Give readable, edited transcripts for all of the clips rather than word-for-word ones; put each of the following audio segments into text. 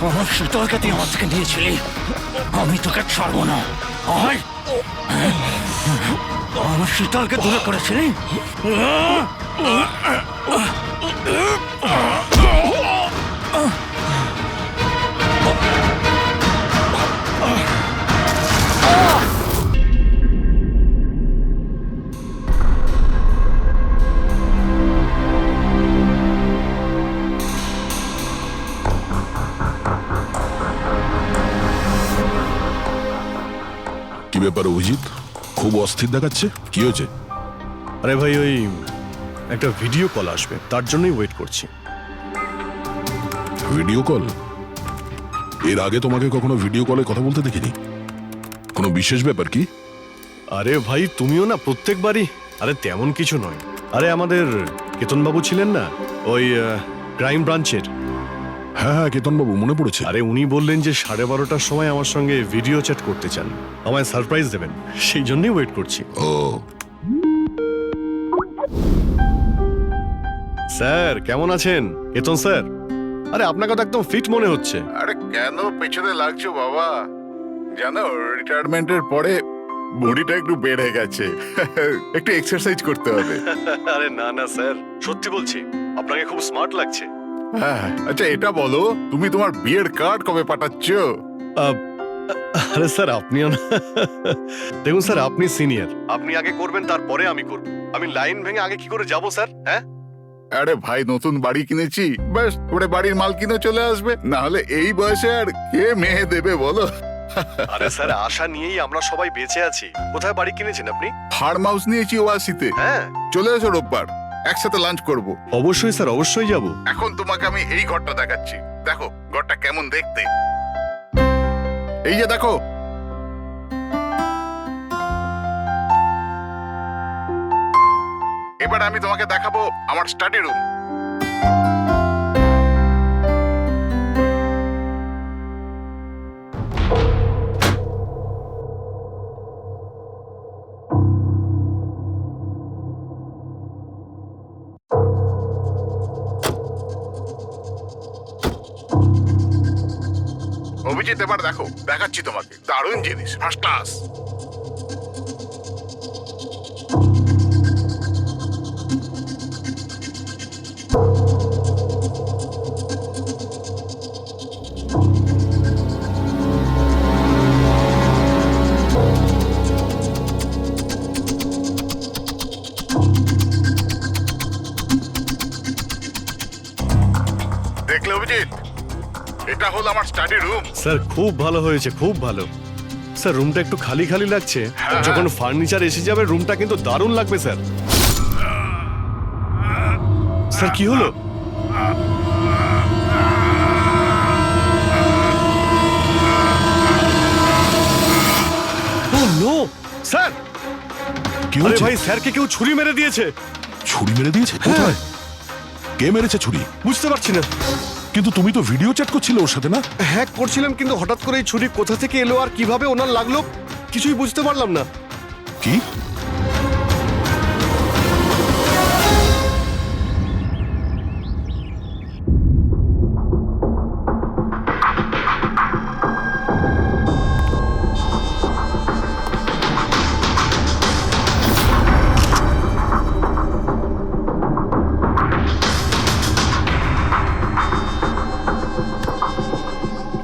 আমার শীতলকে তুই আমার থেকে নিয়েছিলি, আমি তোকে ছাড়বো না। আমার শীতলকে দূরে করেছিলি। কি ব্যাপার অভিজিৎ, খুব অস্থির দেখাচ্ছে, কি হয়েছে? আরে ভাই, ওই একটা ভিডিও কল আসবে, তার জন্যই ওয়েট করছি। Video call? এর আগে তোমাকে কখনো ভিডিও কলে কথা বলতে দেখিনি। কোনো বিশেষ ব্যাপার কি? আরে ভাই, তুমিও না প্রত্যেকবারই। আরে তেমন কিছু নয়। আরে আমাদের কেতনবাবু ছিলেন না, ওই ক্রাইম ব্রাঞ্চের। হ্যাঁ হ্যাঁ, কেতনবাবু, মনে পড়েছে। আরে উনি বললেন যে 12:30টার সময় আমার সঙ্গে ভিডিও চ্যাট করতে চান, আমায় সারপ্রাইজ দেবেন, সেই জন্যই ওয়েট করছি। ও স্যার কেমন আছেন? কেতন স্যার, আরে আপনাকে তো একদম ফিট মনে হচ্ছে। আরে কেন পেছনে লাগছো বাবা? জানো, রিটায়ারমেন্টের পরে বডিটা একটু বেড়ে গেছে। একটু এক্সারসাইজ করতে হবে। আরে না না স্যার, সত্যি বলছি, আপনাকে খুব স্মার্ট লাগছে। হ্যাঁ, আচ্ছা এটা বলো, তুমি তোমার বিয়ের কার্ড কবে পাঠাচ্ছ? আরে স্যার, আপনিও না। দেখুন স্যার, আপনি সিনিয়র, আপনি আগে করবেন, তারপরে আমি করব। আমি লাইন ভেঙে আগে কি করে যাব স্যার? হ্যাঁ, আরে ভাই, নতুন বাড়ি কিনেছি, ব্যাস ওরে বাড়ির মাল কিনে চলে আসবে। না হলে এই বয়সে আর কে মেয়ে দেবে বলো? আরে স্যার, আশা নিয়েই আমরা সবাই বেঁচে আছি। কোথায় বাড়ি কিনেছেন আপনি? ফার্ম হাউস নিয়েছি ওয়াসিতে। হ্যাঁ, চলে এসো রোববার, একসাথে লাঞ্চ করব। অবশ্যই স্যার, অবশ্যই যাব। এখন তোমাকে আমি এই ঘরটা দেখাচ্ছি, দেখো ঘরটা কেমন দেখতে। এই যে দেখো, এবার আমি তোমাকে দেখাবো আমার স্টাডি রুম। অভিজিৎ, এবার দেখো, দেখাচ্ছি তোমাকে দারুণ জিনিস, ফার্স্ট ক্লাস। দেখলে অভিজিৎ, এটা হলো আমার স্টাডি রুম। স্যার খুব ভালো হয়েছে, খুব ভালো। স্যার রুমটা একটু খালি খালি লাগছে, যখন ফার্নিচার এসে যাবে রুমটা কিন্তু দারুণ লাগবে স্যার। স্যার কি হলো? ও নো স্যার, কি আরে হয়েছে? ভাই, স্যারকে কেউ ছুরি মেরে দিয়েছে। ছুরি মেরে দিয়েছে? কোথায়? কে মেরেছে ছুরি? বুঝতে পারছি না। কিন্তু তুমি তো ভিডিও চ্যাট করছিলে ওর সাথে, না? হ্যাক করছিলাম, কিন্তু হঠাৎ করে এই ছুরি কোথা থেকে এলো আর কিভাবে ওনার লাগলো কিছুই বুঝতে পারলাম না। কি?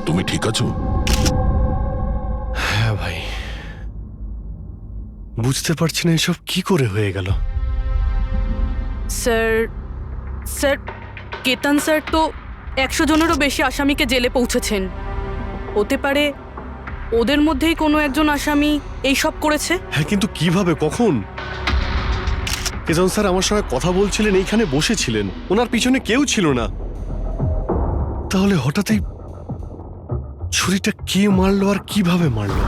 তুমি ঠিক আছো? হ্যাঁ ভাই, বুঝতে পারছি না এসব কি করে হয়ে গেল। স্যার স্যার কেতন স্যার তো 100 জনেরও বেশি আসামিকে জেলে পৌঁছেছেন। হতে পারে ওদের মধ্যেই কোনো একজন আসামি এই সব করেছে। হ্যাঁ, কিন্তু কিভাবে, কখন? কেতন স্যার আমার সঙ্গে কথা বলছিলেন, এইখানে বসেছিলেন, ওনার পিছনে কেউ ছিল না। তাহলে হঠাৎই ছুরিটা কে মারলো আর কিভাবে মারলো?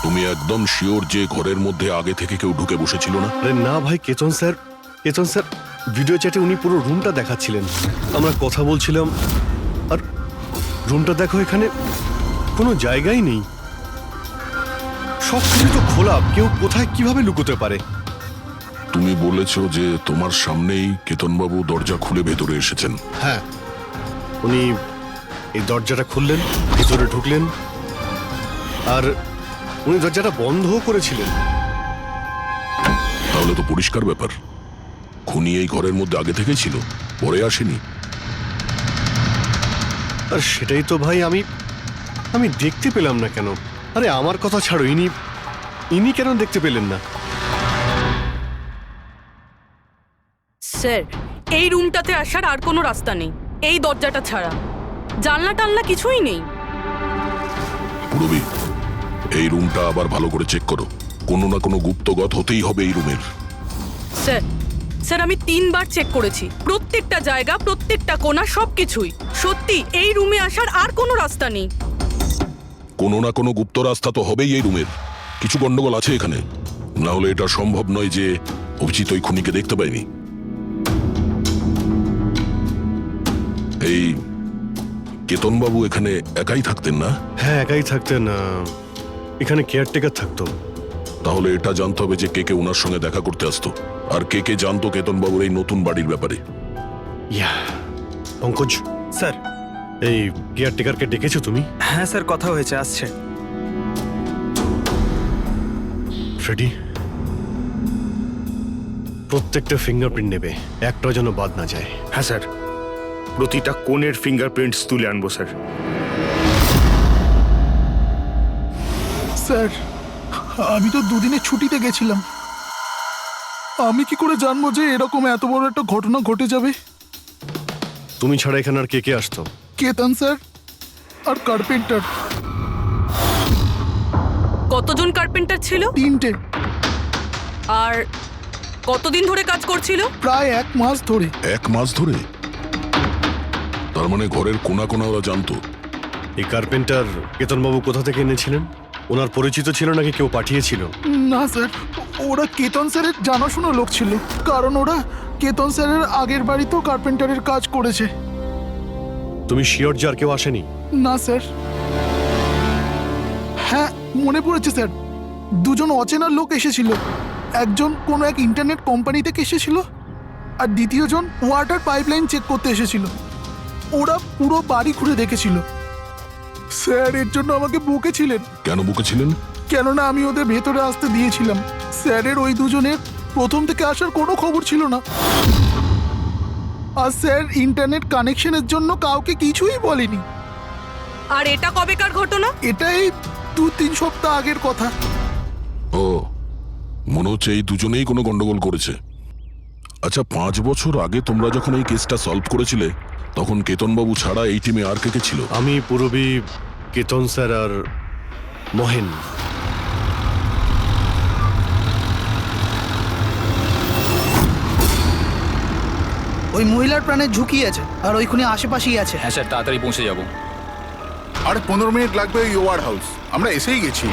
তুমি একদম শিওর যে ঘরের মধ্যে আগে থেকে কেউ ঢুকে বসেছিল না? আরে না ভাই, কেতন স্যার ভিডিও চ্যাটে উনি পুরো রুমটা দেখাচ্ছিলেন, আমরা কথা বলছিলাম, আর রুমটা দেখো, এখানে কোনো জায়গাই নেই, সব কিছু তো খোলা, কেউ কোথায় কিভাবে লুকোতে পারে? তুমি বলেছো যে তোমার সামনেই কেতনবাবু দরজা খুলে ভেতরে এসেছেন। হ্যাঁ, উনি এই দরজাটা খুললেন, ভিতরে ঢুকলেন, আর উনি দরজাটা বন্ধও করেছিলেন। তাহলে তো পরিষ্কার ব্যাপার, খুনি এই ঘরের মধ্যে আগে থেকেই ছিল, পরে আসেনি। আর সেটাই তো ভাই আমি দেখতে পেলাম না কেন? আরে আমার কথা ছাড়ো, ইনি কেন দেখতে পেলেন না? স্যার, এই রুমটাতে আসার আর কোনো রাস্তা নেই, এই দরজাটা ছাড়া। জানলা টানলা কিছুই নেই। পুরবি, এই রুমটা আবার ভালো করে চেক করো, কোনো না কোনো গুপ্তগত হতেই হবে এই রুমের। স্যার, স্যার আমি 3 বার চেক করেছি, প্রত্যেকটা জায়গা, প্রত্যেকটা কোণা, সবকিছুই। সত্যি এই রুমে আসার আর কোনো রাস্তা নেই। কোনো না কোনো গুপ্ত রাস্তা তো হবেই এই রুমের। কিছু গন্ডগোল আছে এখানে, না হলে এটা সম্ভব নয় যে অভিজিৎ ওই খুনিকে দেখতে পায়নি। এই কেতনবাবু এখানে একাই থাকতেন না? হ্যাঁ, একাই থাকতেন। এখানে কেয়ারটেকার থাকতো। তাহলে এটা জানতে হবে যে কে কে ওনার সঙ্গে দেখা করতে আসতো, আর কে কে জানতো কেতনবাবুর এই নতুন বাড়ির ব্যাপারে। ইয়া, পঙ্কজ স্যার। এই কেয়ারটেকারকে ডেকেছো তুমি? হ্যাঁ স্যার, কথা হয়েছে, আসছে। ফ্রেডি, প্রত্যেকটা ফিঙ্গারপ্রিন্ট নেবে, একটাও যেন বাদ না যায়। হ্যাঁ স্যার, প্রতিটা কোণের ফিঙ্গারপ্রিন্টস তুলে আনবো স্যার। স্যার, আমি তো দুদিনের ছুটিতে গেছিলাম। আমি কি করে জানবো যে এরকম এত বড় একটা ঘটনা ঘটে যাবে? তুমি ছাড়া এখানে আর কে কে আসতো? কেতন স্যার আর কার্পেন্টার। কতজন কার্পেন্টার ছিল? 3টে। আর কতদিন ধরে কাজ করছিল? প্রায় 1 মাস ধরে। 1 মাস ধরে? তার মানে ঘরের কোনা কোনা ওরা জানতো। এই কার্পেন্টার কেতনবাবু কোথা থেকে এনেছিলেন? ওনার পরিচিত ছিল নাকি কেউ পাঠিয়েছিল? না স্যার, ওরা কেতন স্যারের জানাশোনা লোক ছিল, কারণ ওরা কেতন স্যারের আগের বাড়িতেও কার্পেন্টারের কাজ করেছে। তুমি শিওর যে আর কেউ আসেনি? না স্যার। হ্যাঁ, মনে পড়েছে স্যার, 2জন অচেনা লোক এসেছিল। একজন কোনো এক ইন্টারনেট কোম্পানি থেকে এসেছিল, আর দ্বিতীয়জন ওয়াটার পাইপলাইন চেক করতে এসেছিল। ওরা পুরো বাড়ি ঘুরে দেখেছিল। স্যার এর জন্য আমাকে বকেছিলেন। কেন বকেছিলেন? কেননা আমি ওদের ভেতরে আসতে দিয়েছিলাম। স্যারের ওই 2জনের প্রথম থেকে আসার কোনো খবর ছিল না। আর স্যার ইন্টারনেট কানেকশনের জন্য কাউকে কিছুই বলেনি। আর এটা কবেকার ঘটনা? এটাই 2-3 সপ্তাহ আগের কথা। ও, মনে হচ্ছে এই দুজনেই কোনো গন্ডগোল করেছে। আচ্ছা, 5 বছর আগে তোমরা যখন এই কেসটা সলভ করেছিলে, তখন কেতনবাবু ছাড়া এই টিমে আর কে কে ছিল? আমি, পুরবী, কেতন স্যার আর মহেন। ওই মহিলার প্রাণের ঝুঁকি আছে, আর ওইখানে আশেপাশেই আছে। হ্যাঁ স্যার, তাড়াতাড়ি পৌঁছে যাব। আর 15 মিনিট লাগবে ওই ওয়ার হাউস, আমরা এসেই গেছি।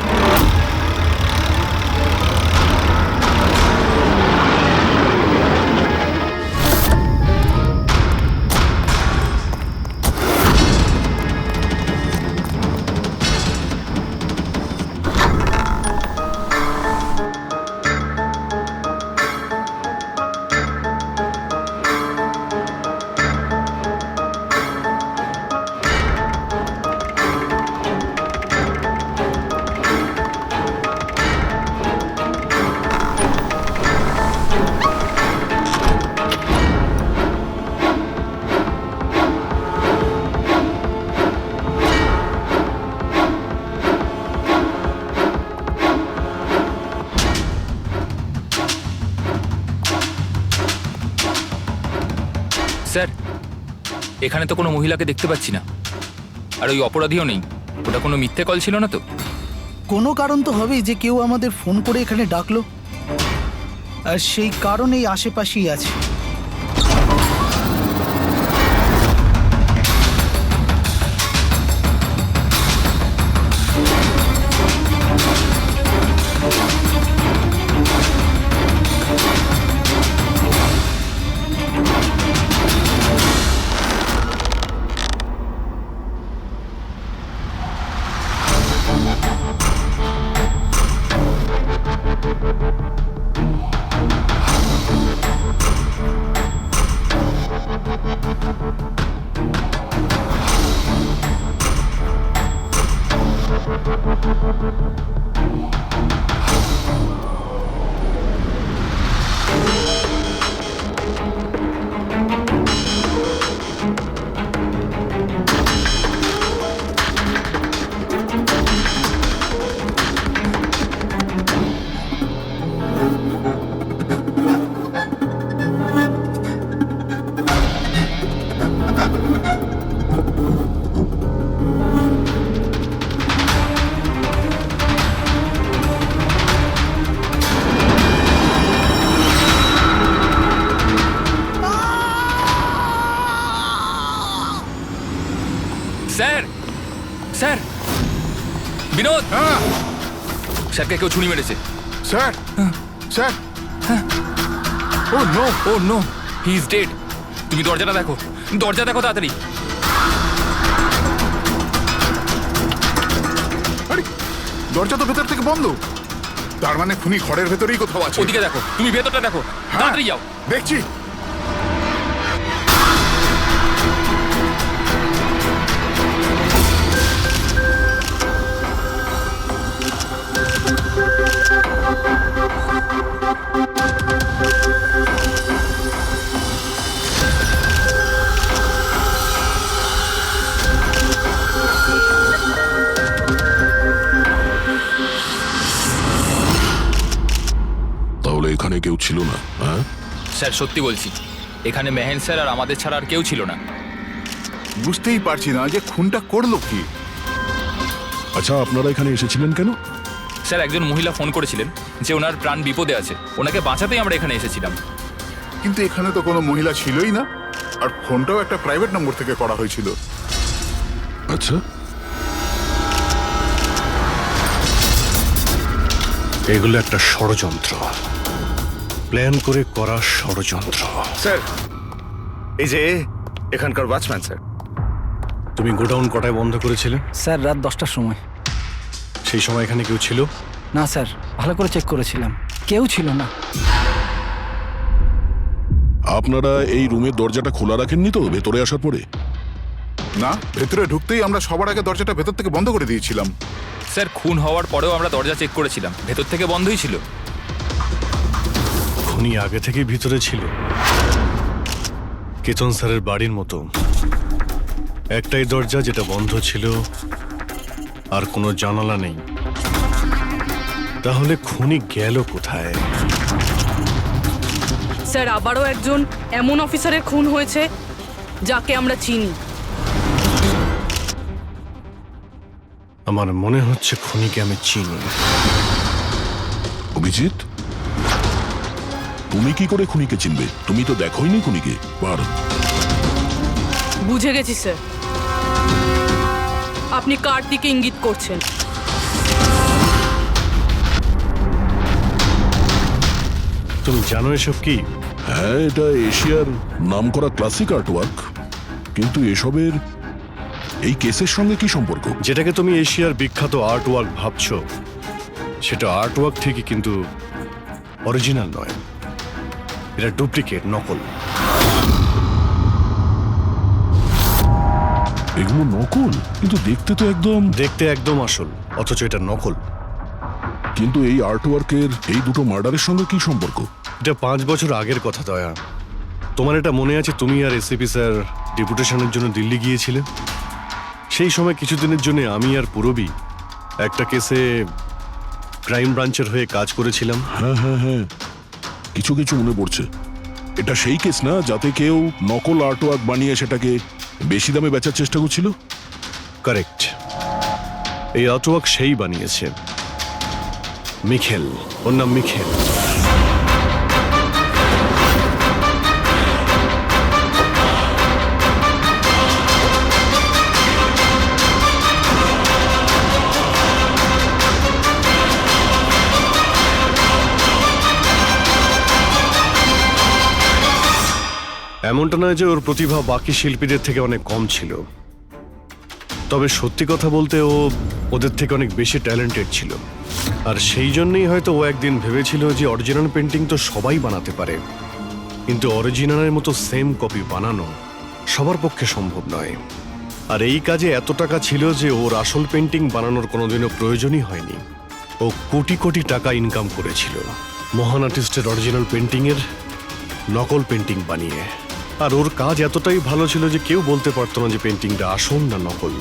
স্যার, এখানে তো কোনো মহিলাকে দেখতে পাচ্ছি না, আর ওই অপরাধীও নেই। ওটা কোনো মিথ্যে কল ছিল না তো? কোনো কারণ তো হবেই যে কেউ আমাদের ফোন করে এখানে ডাকলো, আর সেই কারণেই আশেপাশেই আছে। স্যার বিনোদ, স্যারকে কেউ ছুরি মেরেছে। Sir sir oh no oh no, he is dead. তুমি দরজাটা দেখো, দরজা দেখো তাড়াতাড়ি। আরে দরজা তো ভেতর থেকে বন্ধ, তার মানে খুনি ঘরের ভেতরেই কোথাও আছে। ওদিকে দেখো, তুমি ভেতরটা দেখো, তাড়াতাড়ি যাও। দেখছি। তাহলে এখানে কেউ ছিল না? হ্যাঁ, স্যার সত্যি বলছি, এখানে মেহেন স্যার আর আমাদের ছাড়া আর কেউ ছিল না। বুঝতেই পারছি না যে খুনটা করলো কি। আচ্ছা আপনারা এখানে এসেছিলেন কেন? স্যার একজন মহিলা ফোন করেছিলেন যে ওনার প্রাণ বিপদে আছে, ওনাকে বাঁচাতেই আমরা এখানে এসেছিলাম। কিন্তু এখানে তো কোনো মহিলা ছিলই না, আর ফোনটাও একটা প্রাইভেট নম্বর থেকে করা হয়েছিল। আচ্ছা, এগুলো একটা ষড়যন্ত্র, প্ল্যান করে করা ষড়যন্ত্র। স্যার এই যে এখানকার ওয়াচম্যান স্যার। তুমি গোডাউন কটায় বন্ধ করেছিলে? স্যার রাত 10টার সময়। সেই সময় এখানে কেউ ছিল? না স্যার, ভালো করে চেক করেছিলাম, কেউ ছিল না। আপনারা এই রুমের দরজাটা খোলা রাখেননি তো ভেতরে আসার পরে? না, ভেতরে ঢুকতেই আমরা সবার আগে দরজাটা ভেতর থেকে বন্ধ করে দিয়েছিলাম। স্যার খুন হওয়ার পরেও আমরা দরজা চেক করেছিলাম, ভেতর থেকে বন্ধই ছিল। খুনি আগে থেকেই ভিতরে ছিল, কেতন স্যারের বাড়ির মতো। একটাই দরজা যেটা বন্ধ ছিল, আর কোনো জানালা নেই। তাহলে খুনি গেল কোথায়? স্যার আবারও একজন এমন অফিসারের খুন হয়েছে যাকে আমরা চিনি। আমার মনে হচ্ছে খুনিকে আমি চিনি। অভিজিৎ, তুমি কি করে খুনিকে চিনবে? তুমি তো দেখোইনি খুনিকে। পার বুঝে গেছি স্যার, আপনি কার দিকে ইঙ্গিত করছেন। তুমি জানো এসব কি? হ্যাঁ, এটা এশিয়ার নামকরা ক্লাসিক আর্টওয়ার্ক, কিন্তু এসবের এই কেসের সঙ্গে কি সম্পর্ক? যেটাকে তুমি এশিয়ার বিখ্যাত আর্ট ওয়ার্ক ভাবছো, সেটা আর্ট ওয়ার্ক ঠিকই, কিন্তু অরিজিনাল নয়। এটা ডুপ্লিকেট, নকল। এগুলো নকল, কিন্তু দেখতে তো একদম। দেখতে একদম আসল, অথচ এটা নকল। কিন্তু এই আর্টওয়ার্কের এই দুটো মার্ডারের সঙ্গে কি সম্পর্ক? এটা 5 বছর আগের কথা দয়া। তোমার এটা মনে আছে তুমি আর এসিপি স্যার ডেপুটেশনের জন্য দিল্লি গিয়েছিলে? সেই সময় কিছুদিনের জন্য আমি আর পুরবী একটা কেসে ক্রাইম ব্রাঞ্চের হয়ে কাজ করেছিলাম। হ্যাঁ হ্যাঁ হ্যাঁ, কিছু কিছু মনে পড়ছে। এটা সেই কেস না যাতে কেউ নকল আর্টওয়ার্ক বানিয়ে সেটাকে বেশি দামে বেচার চেষ্টা করছিল? কারেক্ট, এই আর্টওয়ার্ক সেই বানিয়েছে, মিখেল। ওর নাম মিখেল। এমনটা নয় যে ওর প্রতিভা বাকি শিল্পীদের থেকে অনেক কম ছিল, তবে সত্যি কথা বলতে ও ওদের থেকে অনেক বেশি ট্যালেন্টেড ছিল। আর সেই জন্যই হয়তো ও একদিন ভেবেছিল যে অরিজিনাল পেন্টিং তো সবাই বানাতে পারে, কিন্তু অরিজিনালের মতো সেম কপি বানানো সবার পক্ষে সম্ভব নয়। আর এই কাজে এত টাকা ছিল যে ওর আসল পেন্টিং বানানোর কোনোদিনও প্রয়োজনই হয়নি। ও কোটি কোটি টাকা ইনকাম করেছিল মহান আর্টিস্টের অরিজিনাল পেন্টিংয়ের নকল পেন্টিং বানিয়ে। আর ওর কাজ এতটাই ভালো ছিল যে কেউ বলতে পারতো না যে পেন্টিংটা আসল না নকল।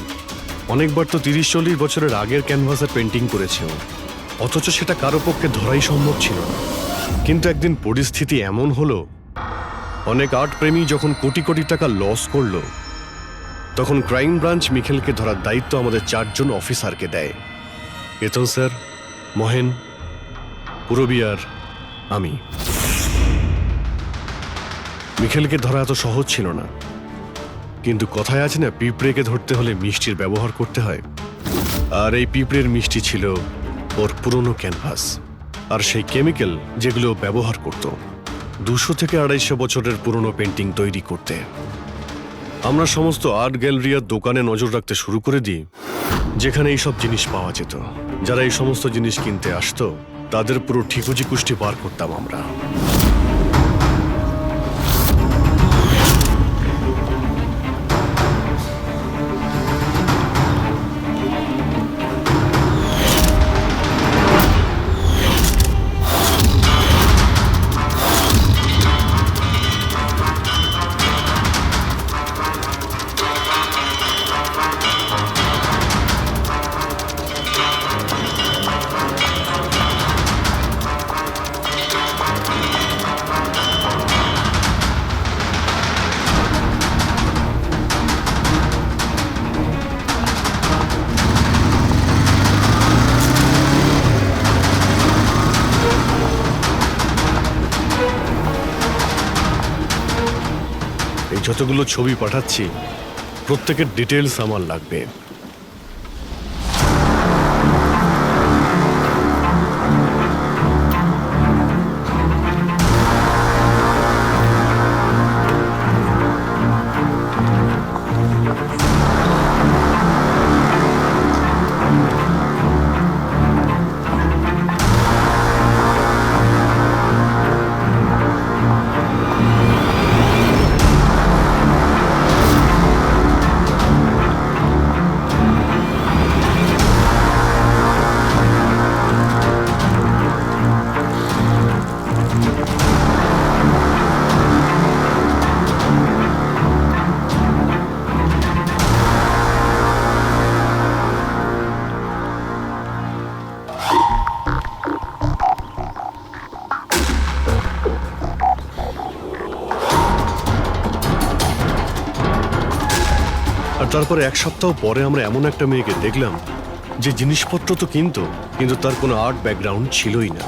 অনেকবার তো 30-40 বছরের আগের ক্যানভাসের পেন্টিং করেছে ও, অথচ সেটা কারো পক্ষে ধরাই সম্ভব ছিল না। কিন্তু একদিন পরিস্থিতি এমন হলো, অনেক আর্ট প্রেমী যখন কোটি কোটি টাকা লস করলো, তখন ক্রাইম ব্রাঞ্চ মিখেলকে ধরার দায়িত্ব আমাদের 4 জন অফিসারকে দেয়। কেতন স্যার, মহেন, পুরবী আর আমি। মিখেলকে ধরা এত সহজ ছিল না, কিন্তু কথায় আছে না, পিঁপড়েকে ধরতে হলে মিষ্টির ব্যবহার করতে হয়। আর এই পিঁপড়ের মিষ্টি ছিল ওর পুরনো ক্যানভাস আর সেই কেমিক্যাল যেগুলো ও ব্যবহার করত 200 থেকে 250 বছরের পুরনো পেন্টিং তৈরি করতে। আমরা সমস্ত আর্ট গ্যালারি আর দোকানে নজর রাখতে শুরু করে দিই যেখানে এইসব জিনিস পাওয়া যেত। যারা এই সমস্ত জিনিস কিনতে আসতো তাদের পুরো ঠিকুজি কুষ্টি বার করতাম আমরা। এই যতগুলো ছবি পাঠাচ্ছি প্রত্যেকের ডিটেলস আমার লাগবে। আর তারপরে 1 সপ্তাহ পরে আমরা এমন একটা মেয়েকে দেখলাম যে জিনিসপত্র তো কিন্তু তার কোনো আর্ট ব্যাকগ্রাউন্ড ছিলই না।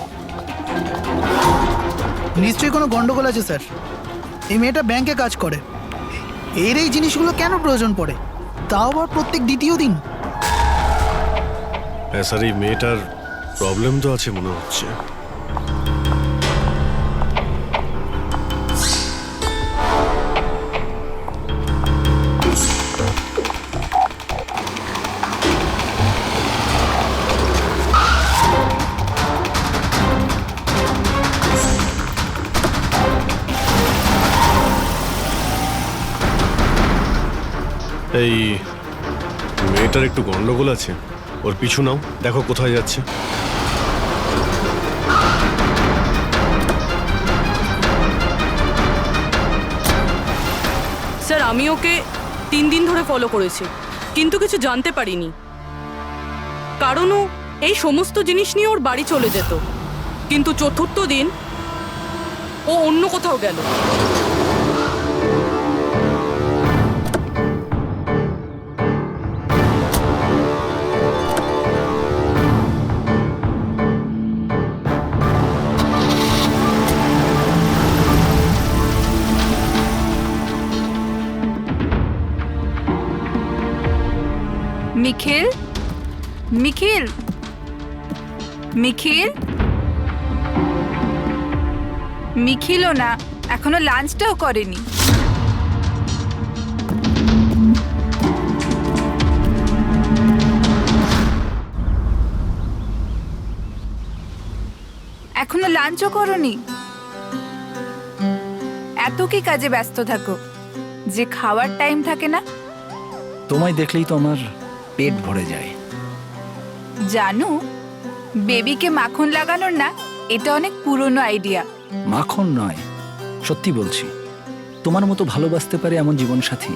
নিশ্চয়ই কোনো গন্ডগোল আছে স্যার। এই মেয়েটা ব্যাংকে কাজ করে, এর এই জিনিসগুলো কেন প্রয়োজন পড়ে, তাও আবার প্রত্যেক দ্বিতীয় দিন? হ্যাঁ স্যার, এই মেয়েটার প্রবলেম তো আছে মনে হচ্ছে। এই মেয়েটার একটু গন্ডগোল আছে, ওর পিছু নাও, দেখো কোথায় যাচ্ছে। স্যার আমি ওকে 3 দিন ধরে ফলো করেছি, কিন্তু কিছু জানতে পারিনি। কারণ ও এই সমস্ত জিনিস নিয়ে ওর বাড়ি চলে যেত, কিন্তু 4র্থ দিন ও অন্য কোথাও গেল। নিখিল, নিখিল, নিখিল, নিখিলও না, এখনো লাঞ্চটাও করেনি। এখনো লাঞ্চও করনি? এত কি কাজে ব্যস্ত থাকো যে খাওয়ার টাইম থাকে না? তোমায় দেখলেই তো আমার পেট ভরে যায়। জানো, বেবিকে মাখন লাগানোর না, এটা অনেক পুরনো আইডিয়া। মাখন নয়, সত্যি বলছি, তোমার মতো ভালোবাসতে পারে এমন জীবনসাথী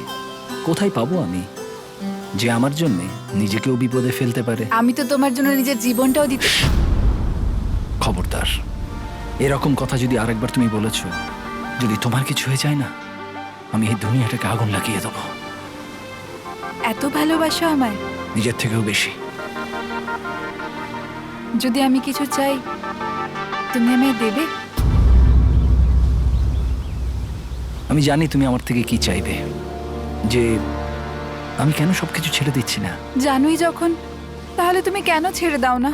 কোথায় পাবো আমি, যে আমার জন্য নিজেকেও বিপদে ফেলতে পারে। আমি তো তোমার জন্য নিজের জীবনটাও দিতে। খবরদার, এরকম কথা যদি আরেকবার তুমি বলেছ, যদি তোমার কিছু হয়ে যায় না, আমি এই দুনিয়াটাকে আগুন লাগিয়ে দেবো। এত ভালোবাসো আমায়? নিজের থেকেও বেশি। যদি আমি কিছু চাই, তুমি আমায় দেবে? আমি জানি তুমি আমার থেকে কি চাইবে, যে আমি কেন সবকিছু ছেড়ে দিচ্ছি না। জানোই যখন, তাহলে তুমি কেন ছেড়ে দাও না?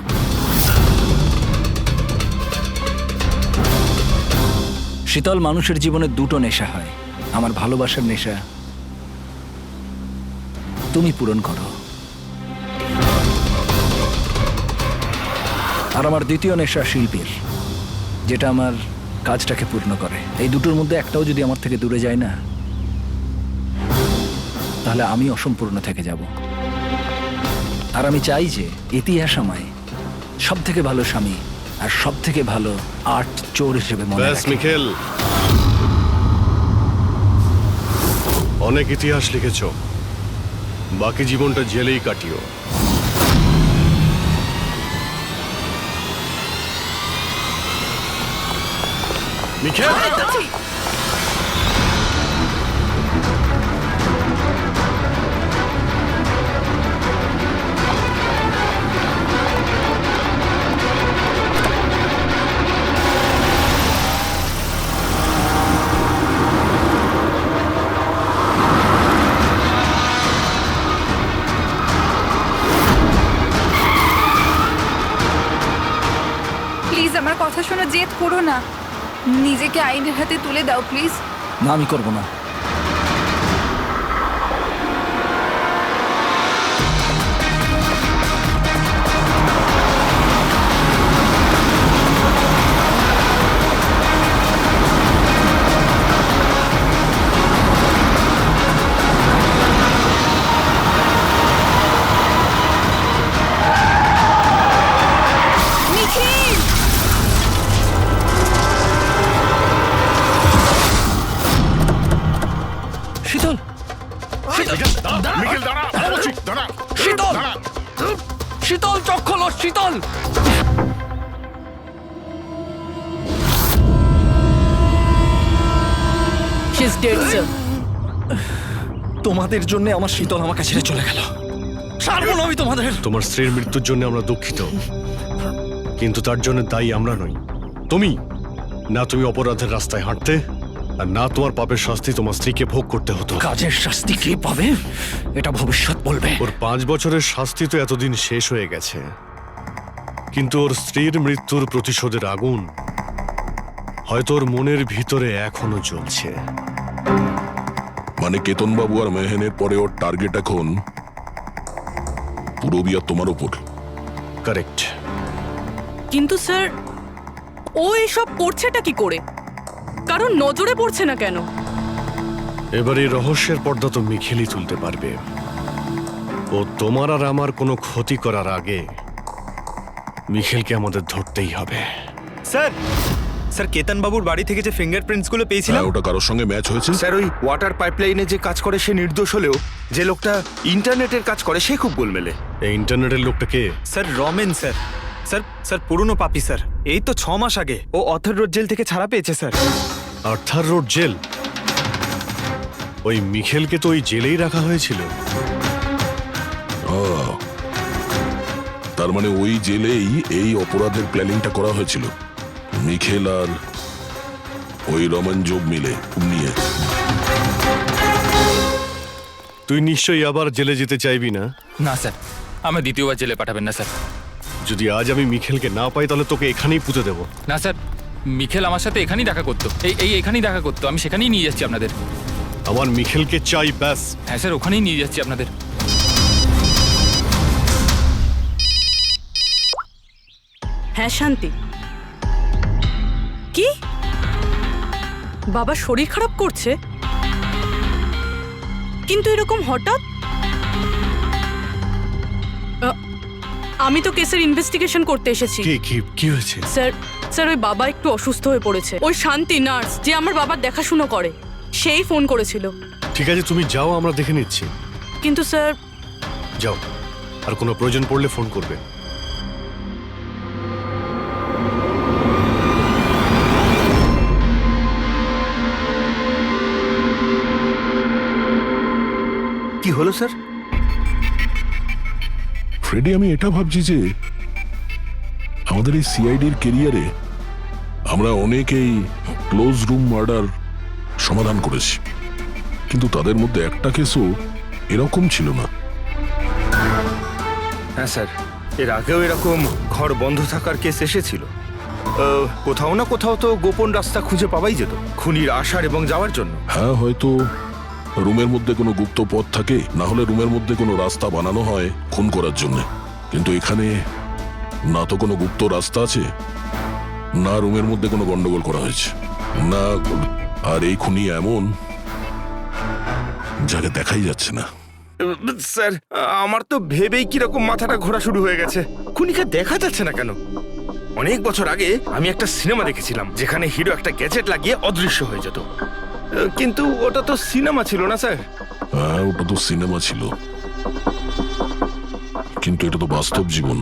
শীতল, মানুষের জীবনে দুটো নেশা হয়। আমার ভালোবাসার নেশা তুমি পূরণ করো, আর আমার দ্বিতীয় নেশা শিল্পীর, যেটা আমার কাজটাকে পূর্ণ করে। এই দুটোর মধ্যে একটাও যদি আমার থেকে দূরে যায় না, তাহলে আমি অসম্পূর্ণ থেকে যাব। আর আমি চাই যে ইতিহাস আমায় সব থেকে ভালো স্বামী আর সব থেকে ভালো আর্ট চোর হিসেবে মনে ব্যাস রাখে। মিখেল, অনেক ইতিহাস লিখেছ, বাকি জীবনটা জেলেই কাটিও। মিখেল, প্লিজ আমার কথা শোনো, জেদ করো না। নিজেকে আইনের হাতে তুলে দাও প্লিজ। না, আমি করব না। নিখিল! শীতল, মিখেল দাঁড়া, দাঁড়া, শীতল, দাঁড়া। শীতল, চোখ খোলো, শীতল। She is dead, sir. তোমাদের জন্য আমার শীতল আমাকে ছেড়ে চলে গেল। ছাড়বো না আমি তোমাদের। তোমার স্ত্রীর মৃত্যুর জন্য আমরা দুঃখিত, কিন্তু তার জন্য দায়ী আমরা নই, তুমি। না তুমি অপরাধের রাস্তায় হাঁটতে, আর না তোমার পাপের শাস্তি তোমার স্ত্রীকে ভোগ করতে হতো। কাজের শাস্তি কে পাবে এটা ভবিষ্যৎ বলবে। ওর 5 বছরের শাস্তি তো এতদিন শেষ হয়ে গেছে, কিন্তু ওর স্ত্রীর মৃত্যুর প্রতিশোধের আগুন হয়তো ওর মনের ভিতরে এখনো জ্বলছে। মানে কেতনবাবু আর মেহেনের পরে ওর টার্গেট এখন পুরবি আর তোমার ওপর। কারেক্ট। কিন্তু স্যার, ও এসব করছেটা কি করে? কারণ নজরে পড়ছে না কেন? এবার এই রহস্যের পর্দা তো মিখেলই তুলতে পারবে। ও তোমার আর আমার কোনো ক্ষতি করার আগে মিখেলকে আমাদের ধরতেই হবে। স্যার, স্যার কেতন বাবুর বাড়ি থেকে যে ফিঙ্গারপ্রিন্টস গুলো পেয়েছিলাম, হ্যাঁ, ওটা কারোর সঙ্গে ম্যাচ হয়েছে? স্যার ওই ওয়াটার পাইপলাইনে যে কাজ করে সে নির্দোষ হলেও যে লোকটা ইন্টারনেটের কাজ করে সে খুব গোলমেলে। এই ইন্টারনেটের লোকটা কে? Sir Ramen sir. Sir sir পুরনো পাপি স্যার। এই তো 6 মাস আগে ও অথর রোড জেল থেকে ছাড়া পেয়েছে স্যার। Arthur road jail? ওই মিখেলকে তো ওই জেলেই রাখা হয়েছিল। তার মানে ওই জেলেই এই অপরাধের প্ল্যানিংটা করা হয়েছিল, মিখেল আর ওই রমন যোগ মিলে নিয়ে। তুই নিশ্চয়ই আবার জেলে যেতে চাইবি না? না স্যার, আমার দ্বিতীয়বার জেলে পাঠাবেন না স্যার। যদি আজ আমি মিখেলকে না পাই তাহলে তোকে এখানেই পুঁতে দেবো। না স্যার, মিখেল আমার সাথে এখানেই দেখা করতো, এখানেই দেখা করতো। আমি সেখানেই নিয়ে যাচ্ছি আপনাদের। আমার মিখেলকে চাই, ব্যাস। হ্যাঁ স্যার, ওখানেই নিয়ে যাচ্ছি আপনাদের। হ্যাঁ শান্তি। কি? বাবা শরীর খারাপ করছে? কিন্তু এরকম হঠাৎ? আমি তো কেসের ইনভেস্টিগেশন করতে এসেছি। কি হয়েছে? স্যার ওই বাবা একটু অসুস্থ হয়ে পড়েছে। ওই শান্তি নার্স, যে আমার বাবার দেখাশুনো করে, সেই ফোন করেছিল। ঠিক আছে, তুমি যাও, আমরা দেখে নিচ্ছি। কিন্তু স্যার। যাও, আর কোনো প্রয়োজন পড়লে ফোন করবে। কি হলো স্যার? ফ্রেডি, আমি এটা ভাবছি যে আমাদের এই সিআইডির কেরিয়ারে আমরা অনেকেই ক্লোজ রুম মার্ডার সমাধান করেছি, কিন্তু তাদের মধ্যে একটা কেসও এরকম ছিল না। হ্যাঁ স্যার, এর আগেও এরকম ঘর বন্ধ থাকার কেস এসেছিল। কোথাও না কোথাও তো গোপন রাস্তা খুঁজে পাওয়াই যেত খুনির আসার এবং যাওয়ার জন্য। হ্যাঁ, হয়তো রুমের মধ্যে কোনো গুপ্ত পথ থাকে, না হলে রুমের মধ্যে কোনো রাস্তা বানানো হয় খুন করার জন্য। কিন্তু এখানে না তো কোনো গুপ্ত রাস্তা আছে, না রুমের মধ্যে কোনো গন্ডগোল করা হয়েছে, না। আর এই খুনি এমন যাকে দেখাই যাচ্ছে না। স্যার, আমার তো ভেবেই কিরকম মাথাটা ঘোরা শুরু হয়ে গেছে। খুনিকে দেখা যাচ্ছে না কেন? অনেক বছর আগে আমি একটা সিনেমা দেখেছিলাম যেখানে হিরো একটা গ্যাজেট লাগিয়ে অদৃশ্য হয়ে যেত, কিন্তু ওটা তো সিনেমা ছিল না স্যার। হ্যাঁ, ওটা তো সিনেমা ছিল, কিন্তু এটা তো বাস্তব জীবন।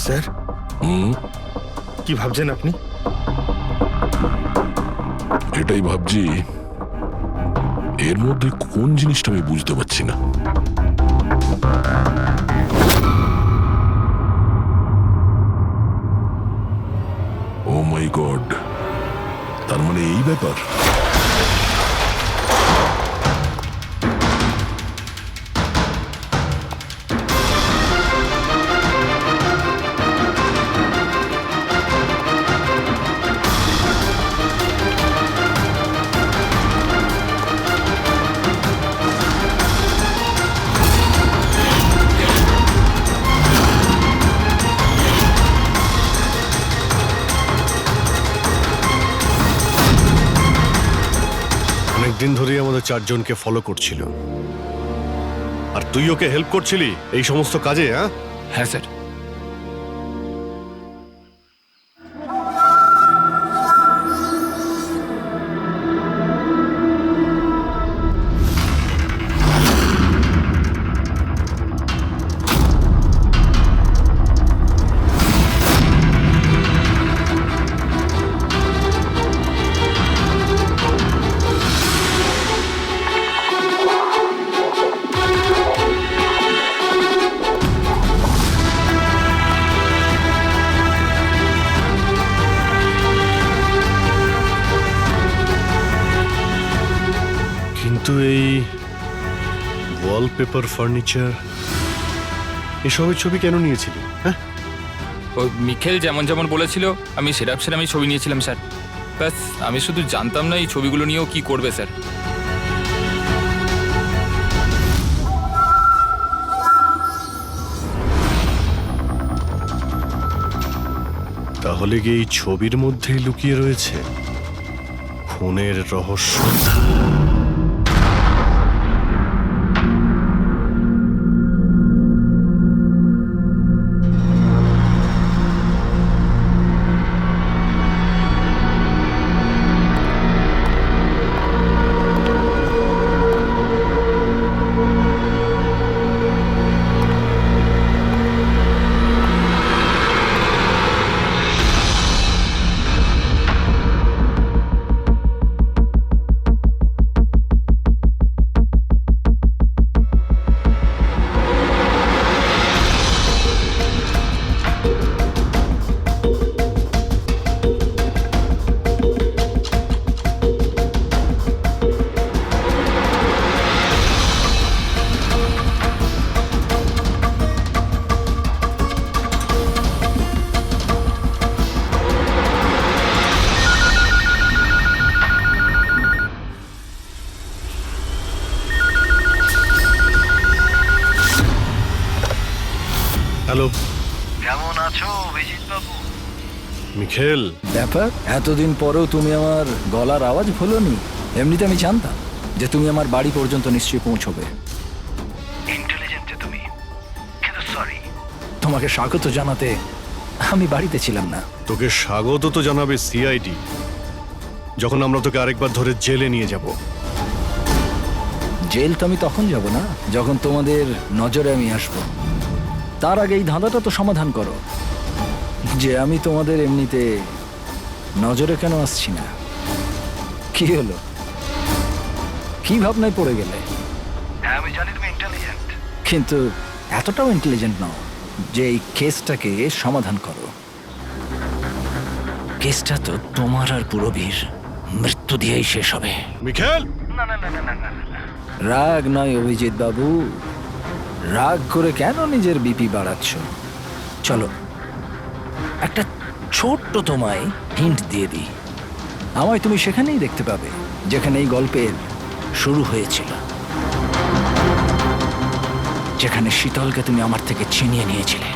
স্যার, কি ভাবছেন আপনি? এটাই ভাবছি, এর মধ্যে কোন জিনিসটা আমি বুঝতে পারছি না। ও মাই গড, তার মানে এই ব্যাপার। অনেকদিন ধরেই আমাদের চারজনকে ফলো করছিল, আর তুই ওকে হেল্প করছিলি এই সমস্ত কাজে। হ্যাঁ স্যার। কিন্তু এই ওয়ালপেপার, ফার্নিচার, এসবের ছবি কেন নিয়েছিলি? হ্যাঁ, ওই মিখেল যেমন যেমন বলেছিল আমি সেরামই ছবি নিয়েছিলাম স্যার। ব্যাস, আমি শুধু জানতাম না এই ছবিগুলো নিয়েও কি করবে স্যার। তাহলে কি এই ছবির মধ্যেই লুকিয়ে রয়েছে খুনের রহস্য? হ্যালো, কেমন আছো অভিজিৎ বাবু? মিখেল। ব্যাপার, এতদিন পরেও তুমি আমার গলার আওয়াজ ভুলোনি। এমনিতে আমি জানতাম যে তুমি আমার বাড়ি পর্যন্ত নিশ্চয়ই পৌঁছবে। ইন্টেলিজেন্ট তুমি, কিন্তু সরি, তোমাকে স্বাগত জানাতে আমি বাড়িতে ছিলাম না। তোকে স্বাগত তো জানাবে সিআইডি, যখন আমরা তোকে আরেকবার ধরে জেলে নিয়ে যাব। জেল তো আমি তখন যাব না যখন তোমাদের নজরে আমি আসব। তার আগে এই ধাঁধাটা তো সমাধান করো যে আমি তোমাদের এমনিতে নজরে কেন আসছি না। কি হলো, কি ভাবনায় পড়ে গেলে? হ্যাঁ, আমি জানি তুমি ইন্টেলিজেন্ট, কিন্তু এতটাও ইন্টেলিজেন্ট নও যে এই কেসটাকে সমাধান করো। কেসটা তো তোমার আর পুরবীর মৃত্যু দিয়েই শেষ হবে। মিখেল, রাগ নয় অভিজিৎ বাবু, রাগ করে কেন নিজের বিপি বাড়াচ্ছ? চলো একটা ছোট্ট তোমায় হিন্ট দিয়ে দিই। আমায় তুমি সেখানেই দেখতে পাবে যেখানে এই গল্পের শুরু হয়েছিল, যেখানে শীতলকে তুমি আমার থেকে ছিনিয়ে নিয়েছিলে।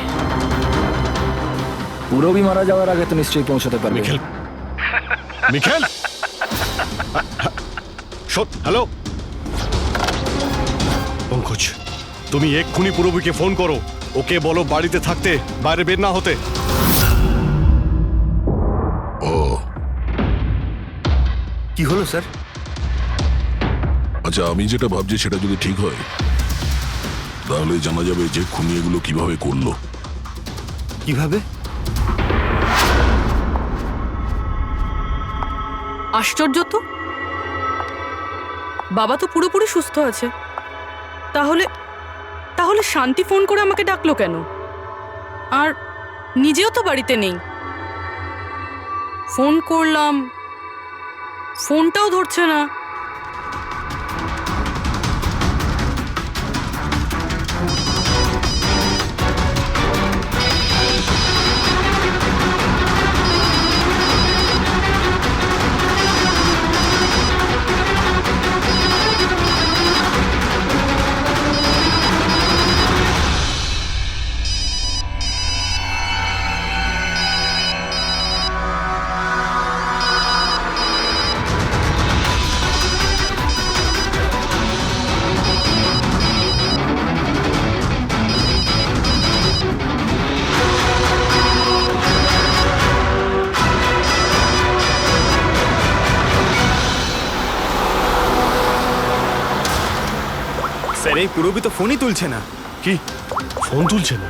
পুরবি মারা যাওয়ার আগে তো নিশ্চয়ই পৌঁছতে পারবে। মিখেল, মিখেল, হ্যালো পঙ্কজ, তুমি এক্ষুনি পুরবীকে ফোন করো, ওকে বলো বাড়িতে থাকতে, বাইরে বের না হতে। ও কি হলো স্যার? আচ্ছা, আমি যেটা ভাবছি সেটা যদি ঠিক হয় তাহলে জানা যাবে যে খুনি এগুলো কিভাবে করলো। কিভাবে? আশ্চর্য তো, বাবা তো পুরোপুরি সুস্থ আছে, তাহলে তাহলে শান্তি ফোন করে আমাকে ডাকলো কেন? আর নিজেও তো বাড়িতে নেই। ফোন করলাম, ফোনটাও ধরছে না। স্যার এই পুরবি তো ফোনই তুলছে না। কি ফোন তুলছে না?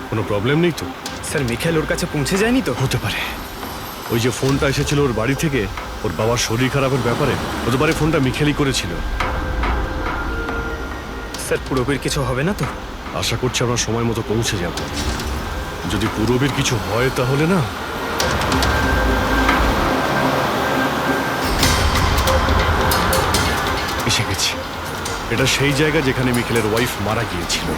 কোনো প্রবলেম নেই তো? স্যার মিখেল ওর কাছে পৌঁছে যায়নি তো? হতে পারে ওই যে ফোনটা এসেছিল ওর বাড়ি থেকে ওর বাবার শরীর খারাপের ব্যাপারে, হতে পারে ফোনটা মিখেলই করেছিল। স্যার পুরবির কিছু হবে না তো? আশা করছি আমরা সময় মতো পৌঁছে যাব। যদি পুরবীর কিছু হয় তাহলে না, এসে গেছি। এটা সেই জায়গা যেখানে মিখেলের ওয়াইফ মারা গিয়েছিল।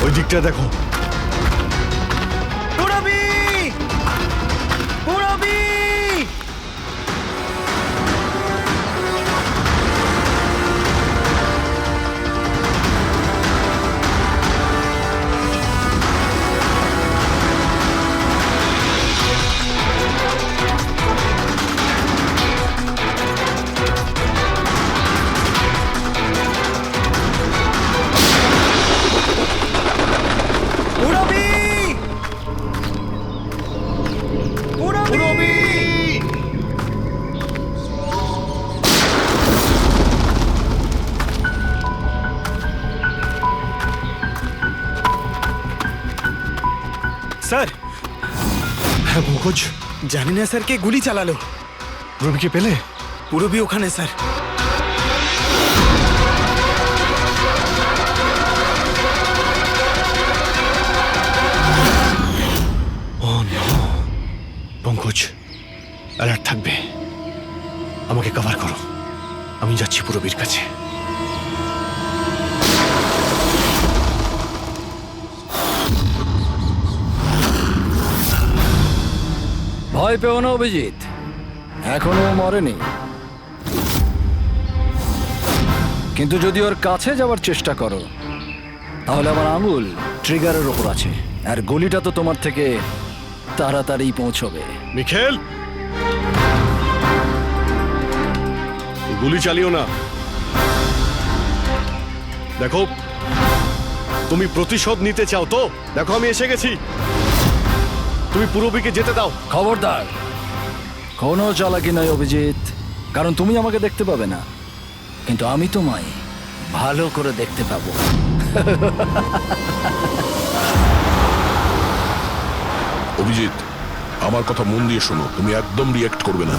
ওই দিকটা দেখো। স্যার হ্যাঁ পঙ্কজ, জানি না স্যার কে গুলি চালালো। রবিকে পেলে? পুরবি ওখানে sir. Oh no, Pankaj alert থাকবে, আমাকে কভার করো, আমি যাচ্ছি পুরবীর কাছে। ভয় পেও না অভিজিৎ, এখনো ও মরেনি। কিন্তু যদি ওর কাছে যাওয়ার চেষ্টা করো তাহলে আমার আঙুল ট্রিগারের ওপর আছে, আর গুলিটা তো তোমার থেকে তাড়াতাড়ি পৌঁছবে। মিখেল, গুলি চালিও না। দেখো, তুমি প্রতিশোধ নিতে চাও তো? দেখো আমি এসে গেছি, তুমি পুরবীকে যেতে দাও। খবরদার, কোনো চালাকি নয় অভিজিৎ, কারণ তুমি আমাকে দেখতে পাবে না, কিন্তু আমি তোমায় ভালো করে দেখতে পাবো। অভিজিৎ, আমার কথা মন দিয়ে শোনো, তুমি একদম রিয়াক্ট করবে না।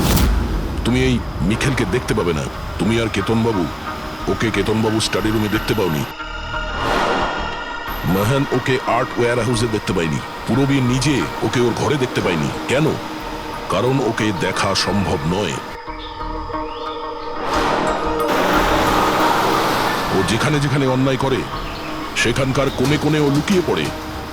তুমি এই মিখেলকে দেখতে পাবে না। তুমি আর কেতনবাবু, ওকে কেতনবাবু স্টাডি রুমে দেখতে পাওনি। মাহান ওকে আর্ট ওয়্যার হাউসে দেখতে পাইনি। পূরবী নিজে ওকে ওর ঘরে দেখতে পাইনি। কেন? কারণ ওকে দেখা সম্ভব নয়। ও যেখানে যেখানে অন্যায় করে সেখানকার কোণে কোণে ও লুকিয়ে পড়ে।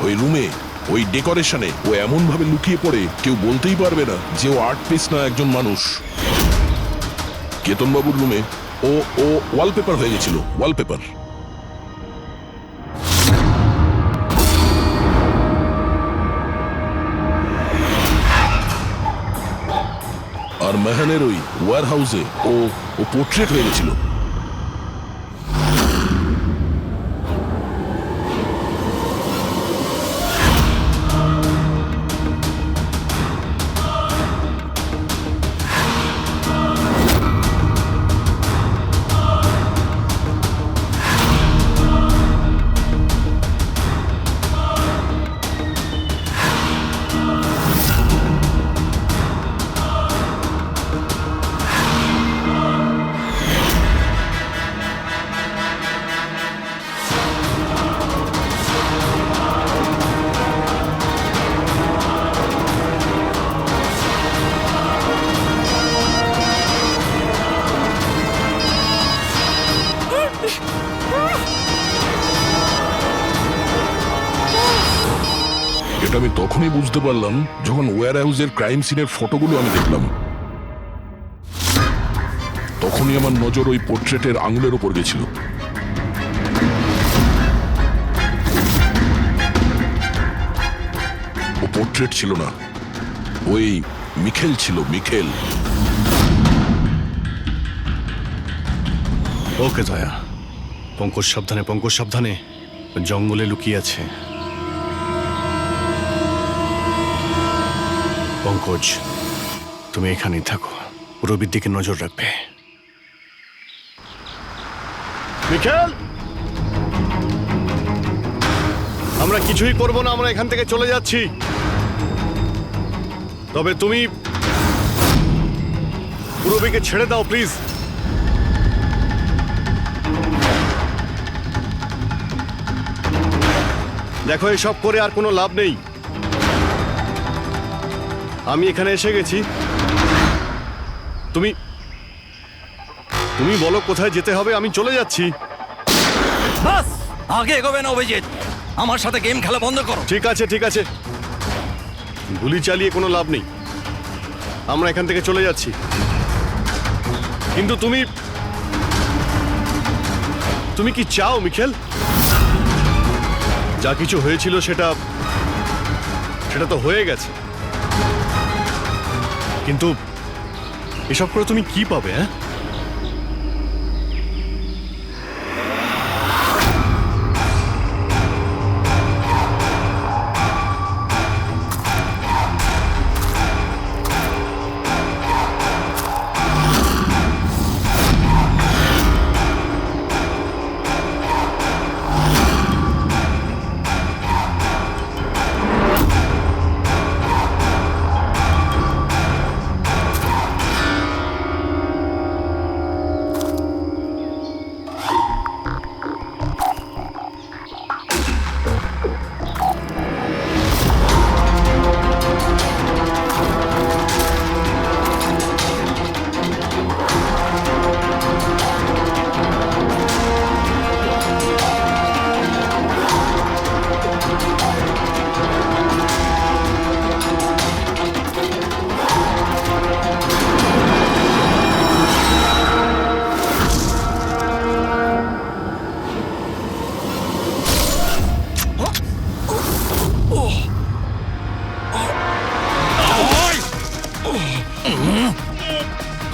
ওই রুমে, ওই ডেকোরেশনে ও এমন ভাবে লুকিয়ে পড়ে কেউ বলতেই পারবে না যে ও আর্ট পিস না একজন মানুষ। কেতনবাবুর রুমে ও ও ওয়ালপেপার হয়ে গেছিল, ওয়ালপেপার। আর মেহানের ওই ওয়্যার হাউসে ও ও পোর্ট্রেট হয়ে গেছিল। এটা আমি তখনই বুঝতে পারলাম যখন ওয়্যার হাউসের ক্রাইম সিনের ফটোগুলো আমি দেখলাম। তখনই আমার নজর ওই পোর্ট্রেটের আঙুলের উপর গেছিল। ও পোর্ট্রেট ছিল না, ওই মিখেল ছিল, মিখেল। ওকে দয়া, পঙ্কজ সাবধানে, পঙ্কজ সাবধানে, জঙ্গলে লুকিয়ে আছে। পঙ্কজ, তুমি এখানেই থাকো, রবির দিকে নজর রাখবে। মিখেল, আমরা কিছুই করব না, আমরা এখান থেকে চলে যাচ্ছি। তবে তুমি রবিকে ছেড়ে দাও প্লিজ। দেখো, এসব করে আর কোনো লাভ নেই। আমি এখানে এসে গেছি, তুমি তুমি বলো কোথায় যেতে হবে, আমি চলে যাচ্ছি। বাস, আগে এগোবে না অভিজিৎ। আমার সাথে গেম খেলা বন্ধ করো। ঠিক আছে, ঠিক আছে, গুলি চালিয়ে কোনো লাভ নেই, আমরা এখান থেকে চলে যাচ্ছি। কিন্তু তুমি তুমি কি চাও মিখেল? যা কিছু হয়েছিল সেটা তো হয়ে গেছে, কিন্তু এসব করে তুমি কি পাবে? হ্যাঁ,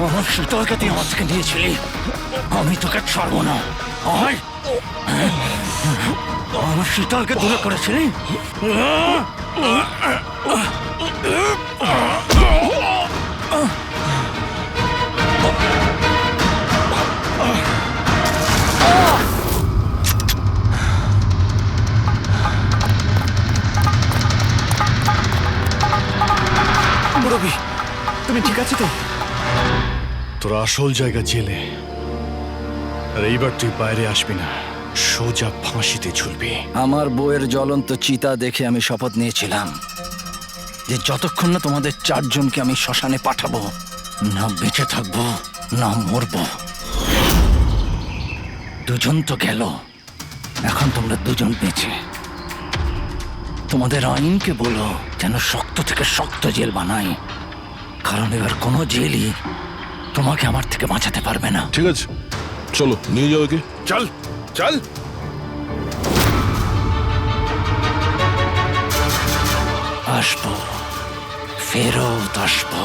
আমার শীতলকে তুই আমার থেকে নিয়েছিলি, আমি তোকে ছাড়বো না। আমার শীতলকে দূরে করেছিলি। আছে তো? তোর আসল জায়গা জেলে, আর এইবার তুই বাইরে আসবি না, সোজা ফাঁসিতে ঝুলবি। আমার বউয়ের জ্বলন্ত চিতা দেখে আমি শপথ নিয়েছিলাম যে যতক্ষণ না তোমাদের চারজনকে আমি শ্মশানে পাঠাবো, না বেঁচে থাকবো না মরবো। দুজন তো গেল, এখন তোমরা দুজন বেঁচে। তোমাদের আইনকে বলো যেন শক্ত থেকে শক্ত জেল বানাই, কারণ এবার কোনো জেলই তোমাকে আমার থেকে বাঁচাতে পারবে না। ঠিক আছে, চলো নিয়ে যাও একে। চল চল। আসবো, ফেরত আসবো।